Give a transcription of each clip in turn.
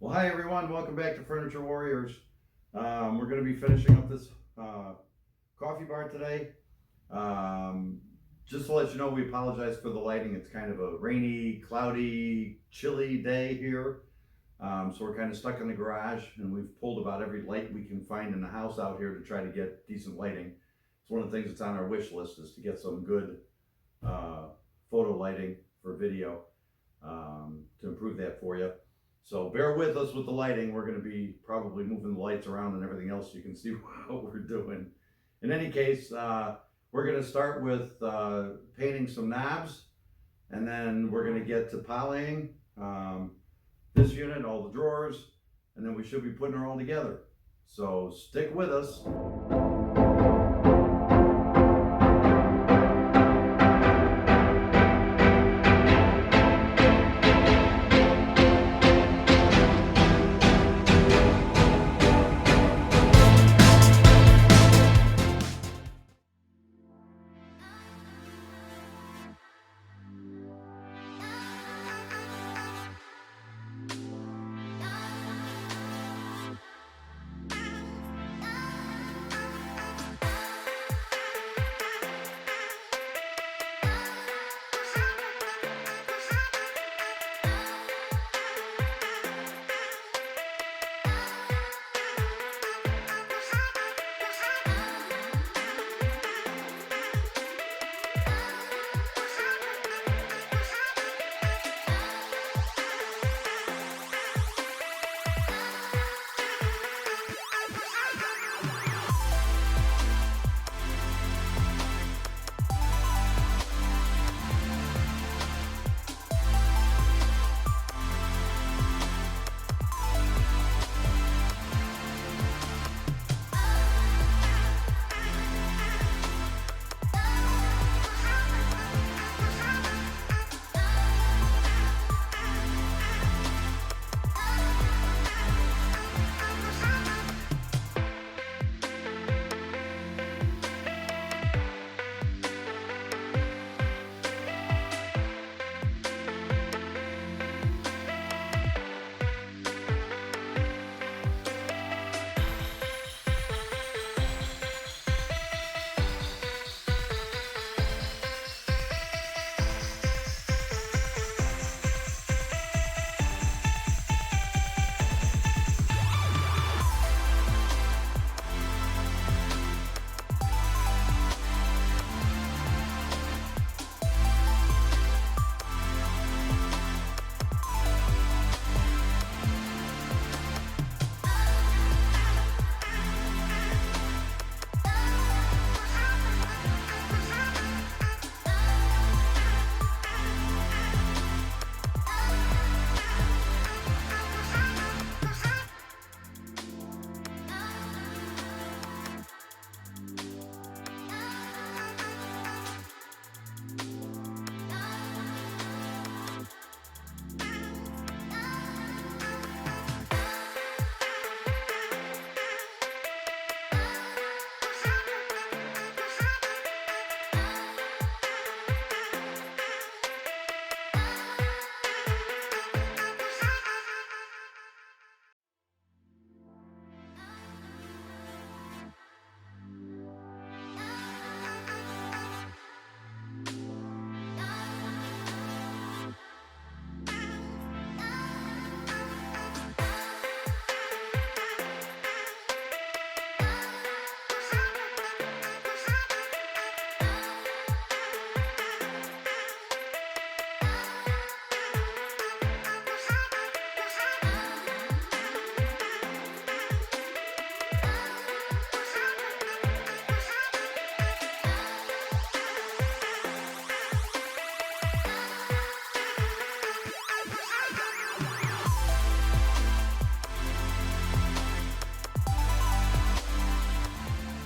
Well, hi everyone, welcome back to Furniture Warriors. We're going to be finishing up this coffee bar today. Just to let you know, we apologize for the lighting. It's kind of a rainy, cloudy, chilly day here. So we're kind of stuck in the garage, and we've pulled about every light we can find in the house out here to try to get decent lighting. It's one of the things that's on our wish list, is to get some good photo lighting for video, to improve that for you. So bear with us with the lighting. We're going to be probably moving the lights around and everything else so you can see what we're doing. In any case, we're going to start with painting some knobs, and then we're going to get to polying this unit, all the drawers, and then we should be putting her all together. So stick with us.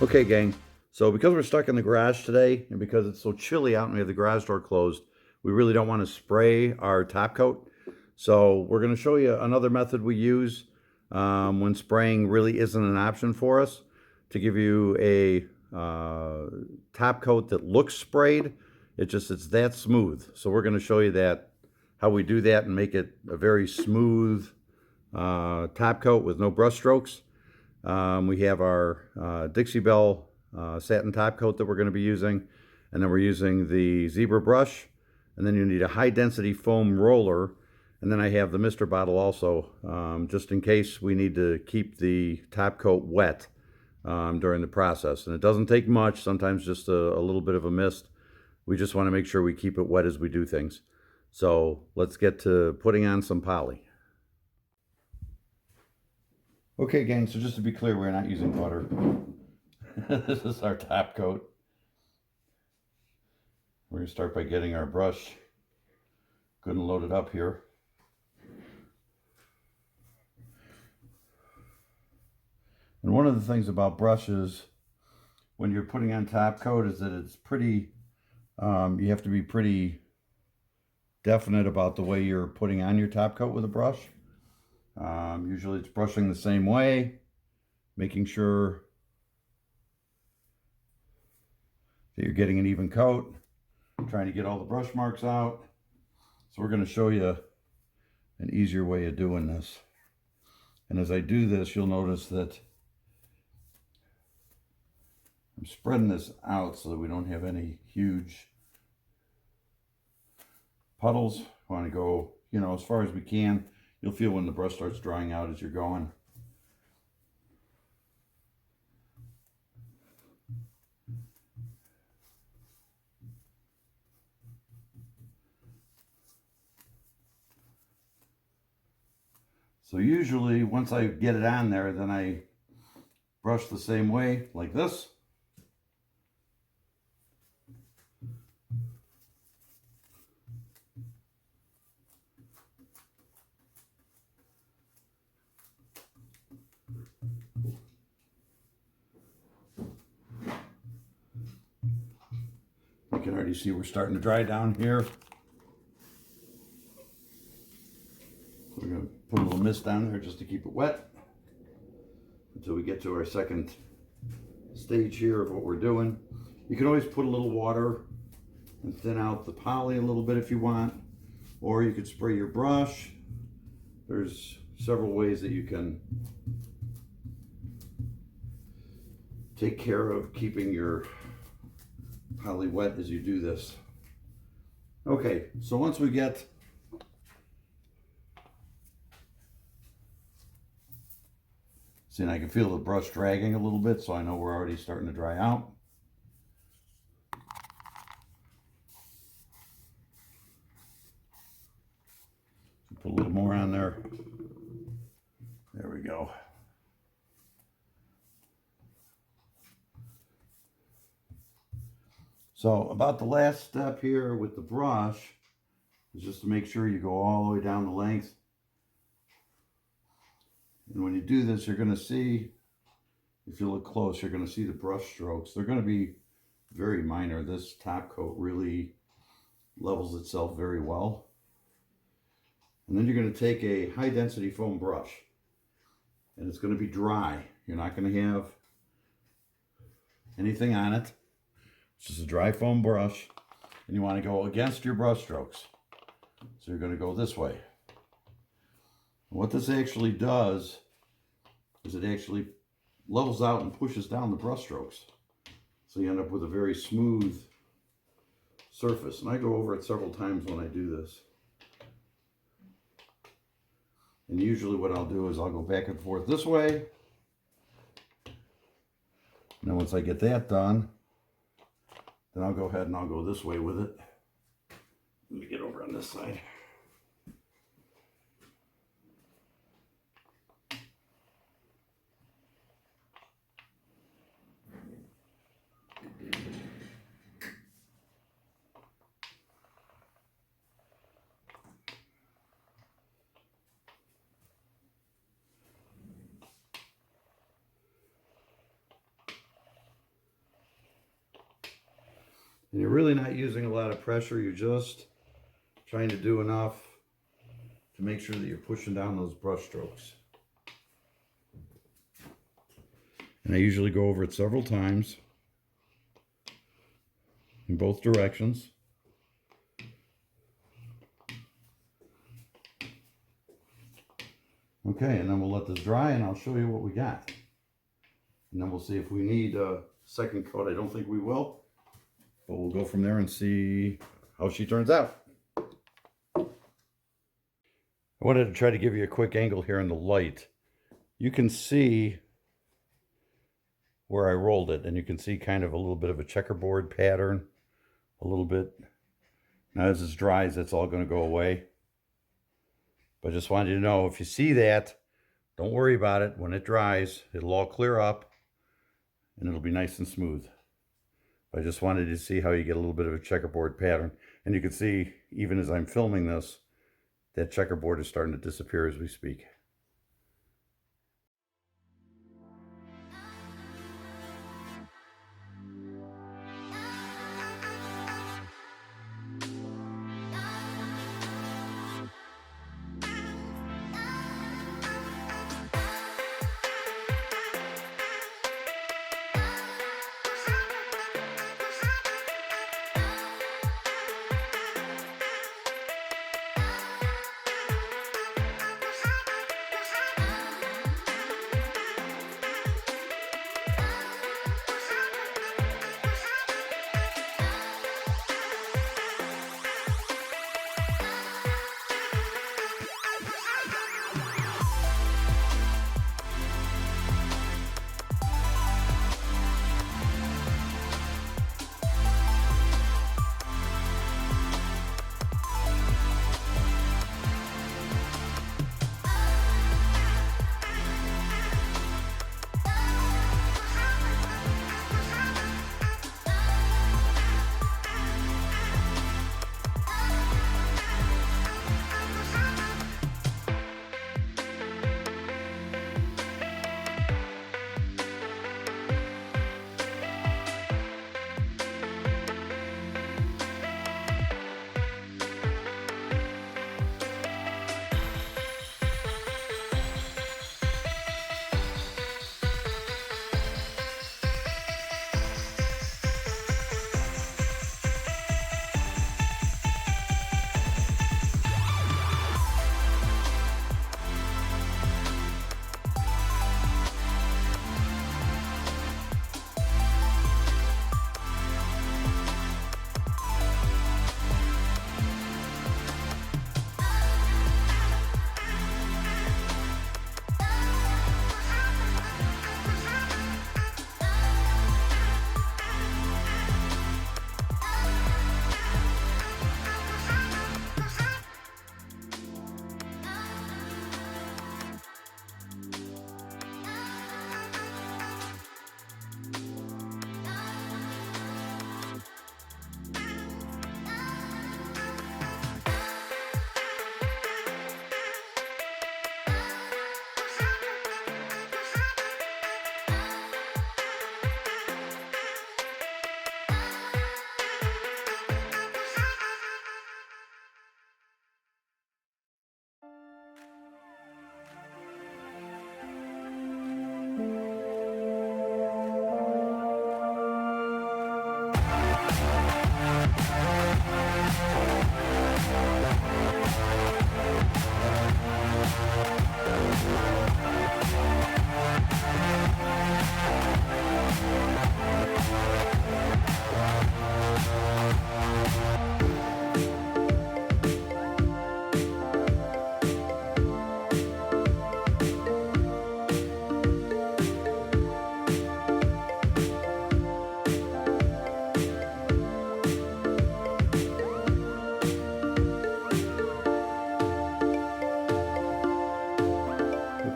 Okay, gang. So because we're stuck in the garage today, and because it's so chilly out and we have the garage door closed, we really don't want to spray our top coat. So we're going to show you another method we use when spraying really isn't an option for us, to give you a top coat that looks sprayed. It's that smooth. So we're going to show you that, how we do that and make it a very smooth top coat with no brush strokes. We have our Dixie Belle satin top coat that we're going to be using, and then we're using the zebra brush, and then you need a high density foam roller, and then I have the mister bottle also, just in case we need to keep the top coat wet during the process. And it doesn't take much, sometimes just a little bit of a mist. We just want to make sure we keep it wet as we do things. So let's get to putting on some poly. Okay, gang, so just to be clear, we're not using butter. This is our top coat. We're going to start by getting our brush good and loaded up here. And one of the things about brushes when you're putting on top coat is that it's pretty, you have to be pretty definite about the way you're putting on your top coat with a brush. Usually it's brushing the same way, making sure that you're getting an even coat, trying to get all the brush marks out. So we're going to show you an easier way of doing this. And as I do this, you'll notice that I'm spreading this out so that we don't have any huge puddles. We want to go, you know, as far as we can. You'll feel when the brush starts drying out as you're going. So usually once I get it on there, then I brush the same way, like this. You can already see we're starting to dry down here. We're going to put a little mist down there just to keep it wet until we get to our second stage here of what we're doing. You can always put a little water and thin out the poly a little bit if you want, or you could spray your brush. There's several ways that you can take care of keeping your poly wet as you do this. Okay, so once we get see, and I can feel the brush dragging a little bit, so I know we're already starting to dry out. Put a little more on there. There we go. So about the last step here with the brush is just to make sure you go all the way down the length. And when you do this, you're going to see, if you look close, you're going to see the brush strokes. They're going to be very minor. This top coat really levels itself very well. And then you're going to take a high density foam brush, and it's going to be dry. You're not going to have anything on it. It's just a dry foam brush, and you want to go against your brush strokes. So you're going to go this way. What this actually does is it actually levels out and pushes down the brush strokes. So you end up with a very smooth surface. And I go over it several times when I do this. And usually what I'll do is I'll go back and forth this way. And then once I get that done, then I'll go ahead and I'll go this way with it. Let me get over on this side. And you're really not using a lot of pressure. You're just trying to do enough to make sure that you're pushing down those brush strokes. And I usually go over it several times in both directions. Okay, and then we'll let this dry and I'll show you what we got. And then we'll see if we need a second coat. I don't think we will, but we'll go from there and see how she turns out. I wanted to try to give you a quick angle here in the light. You can see where I rolled it, and you can see kind of a little bit of a checkerboard pattern, a little bit. Now as it dries, that's all going to go away. But I just wanted you to know, if you see that, don't worry about it. When it dries, it'll all clear up and it'll be nice and smooth. I just wanted you to see how you get a little bit of a checkerboard pattern. And you can see, even as I'm filming this, that checkerboard is starting to disappear as we speak.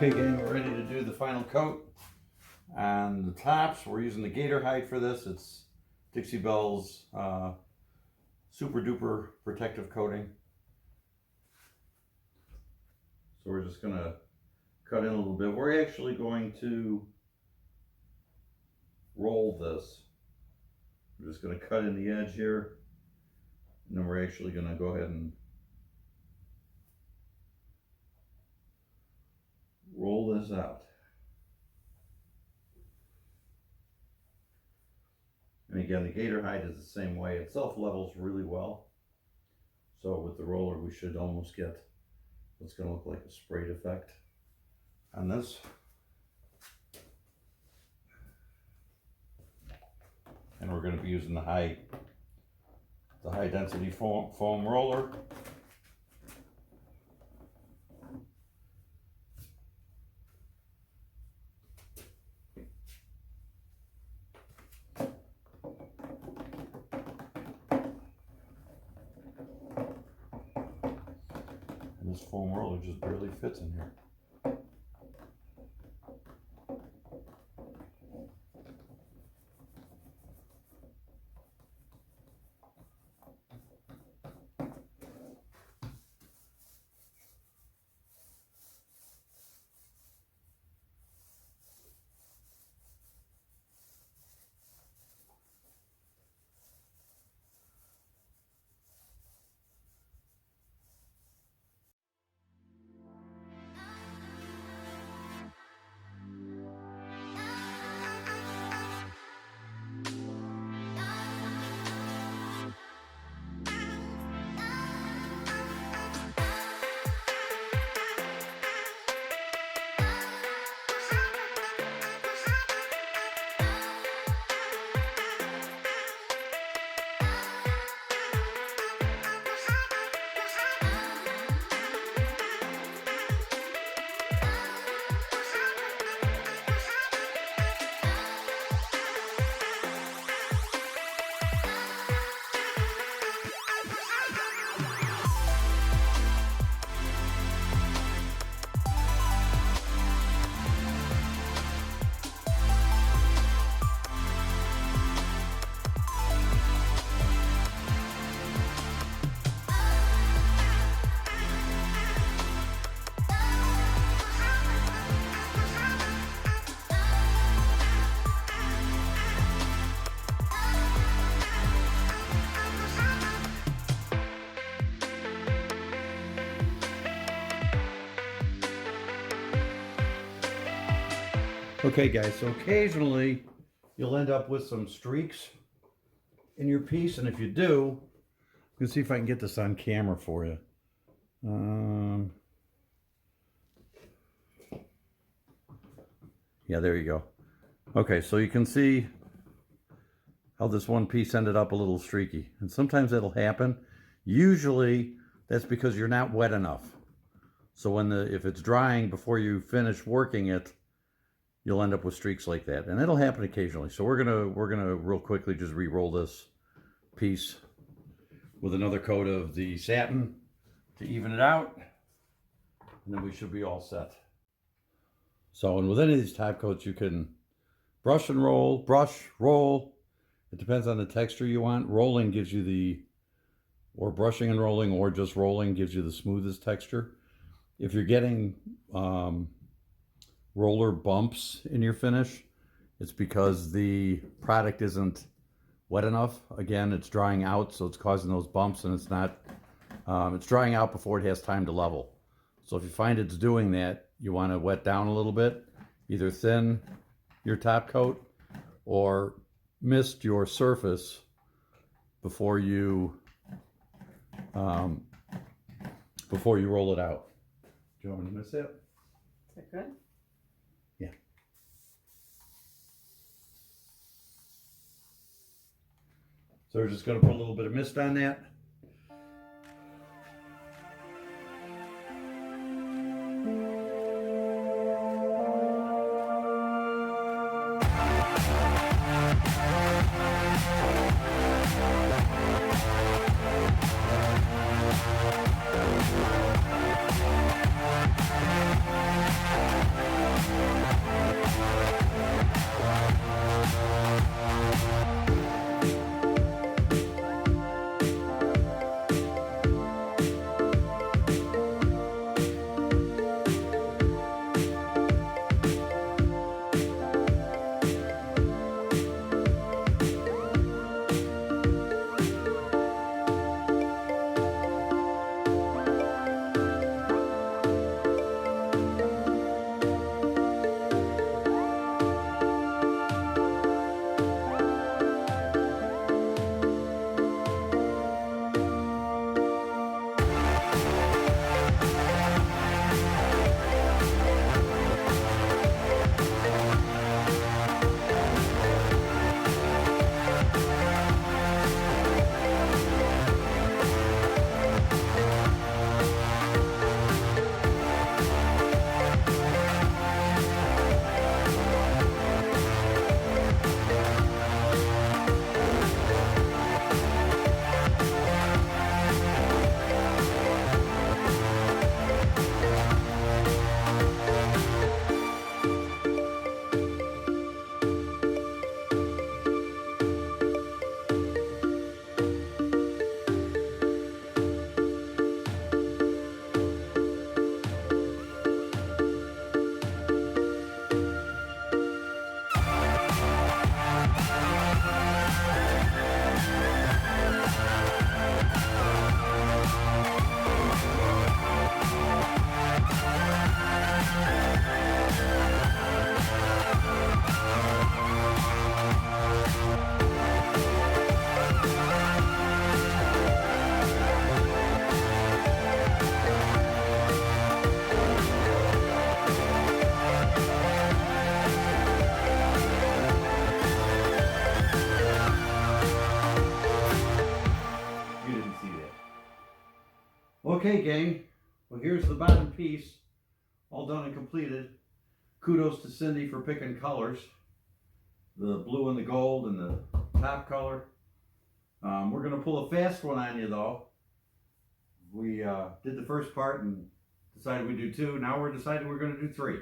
Okay, gang, we're ready to do the final coat on the tops. We're using the Gator Hide for this. It's Dixie Belle's super duper protective coating. So we're just gonna cut in a little bit. We're actually going to roll this. We're just gonna cut in the edge here, and then we're actually gonna go ahead and roll this out. And again, the Gator Hide is the same way. It self-levels really well. So with the roller, we should almost get what's going to look like a sprayed effect. on this. And we're going to be using the high density foam roller. And this foam roller just barely fits in here. Okay guys, so occasionally you'll end up with some streaks in your piece, and if you do, let's see if I can get this on camera for you. Yeah, there you go. Okay, so you can see how this one piece ended up a little streaky, and sometimes that'll happen. Usually that's because you're not wet enough. So if it's drying before you finish working it, you'll end up with streaks like that, and it'll happen occasionally. So we're gonna real quickly just re-roll this piece with another coat of the satin to even it out, and then we should be all set. So, and with any of these top coats, you can brush and roll, roll. It depends on the texture you want. Rolling gives you or brushing and rolling, or just rolling gives you the smoothest texture. If you're getting roller bumps in your finish, it's because the product isn't wet enough. Again, it's drying out, so it's causing those bumps, and it's not, it's drying out before it has time to level. So if you find it's doing that, you want to wet down a little bit, either thin your top coat or mist your surface before you roll it out. Do you want me to mist it? Is that good? Yeah. So we're just going to put a little bit of mist on that. Okay, gang. Well, here's the bottom piece, all done and completed. Kudos to Cindy for picking colors. The blue and the gold and the top color. We're going to pull a fast one on you though. We did the first part and decided we'd do 2. Now we're deciding we're going to do 3.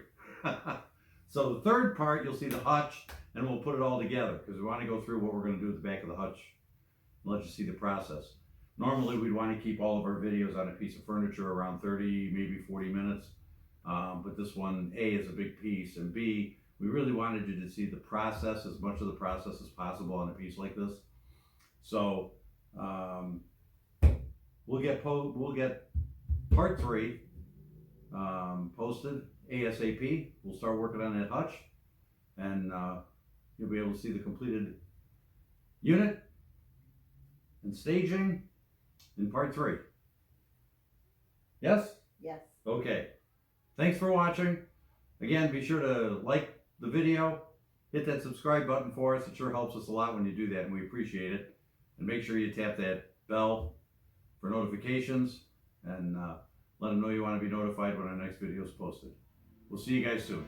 So the third part, you'll see the hutch, and we'll put it all together because we want to go through what we're going to do at the back of the hutch and let you see the process. Normally we'd want to keep all of our videos on a piece of furniture around 30, maybe 40 minutes. But this one, A, is a big piece, and B, we really wanted you to see the process, as much of the process as possible on a piece like this. So we'll get part 3 posted ASAP. We'll start working on that hutch, and you'll be able to see the completed unit and staging in part 3. Yes? Yes. Okay. Thanks for watching. Again, be sure to like the video, hit that subscribe button for us. It sure helps us a lot when you do that, and we appreciate it. And make sure you tap that bell for notifications, and let them know you want to be notified when our next video is posted. We'll see you guys soon.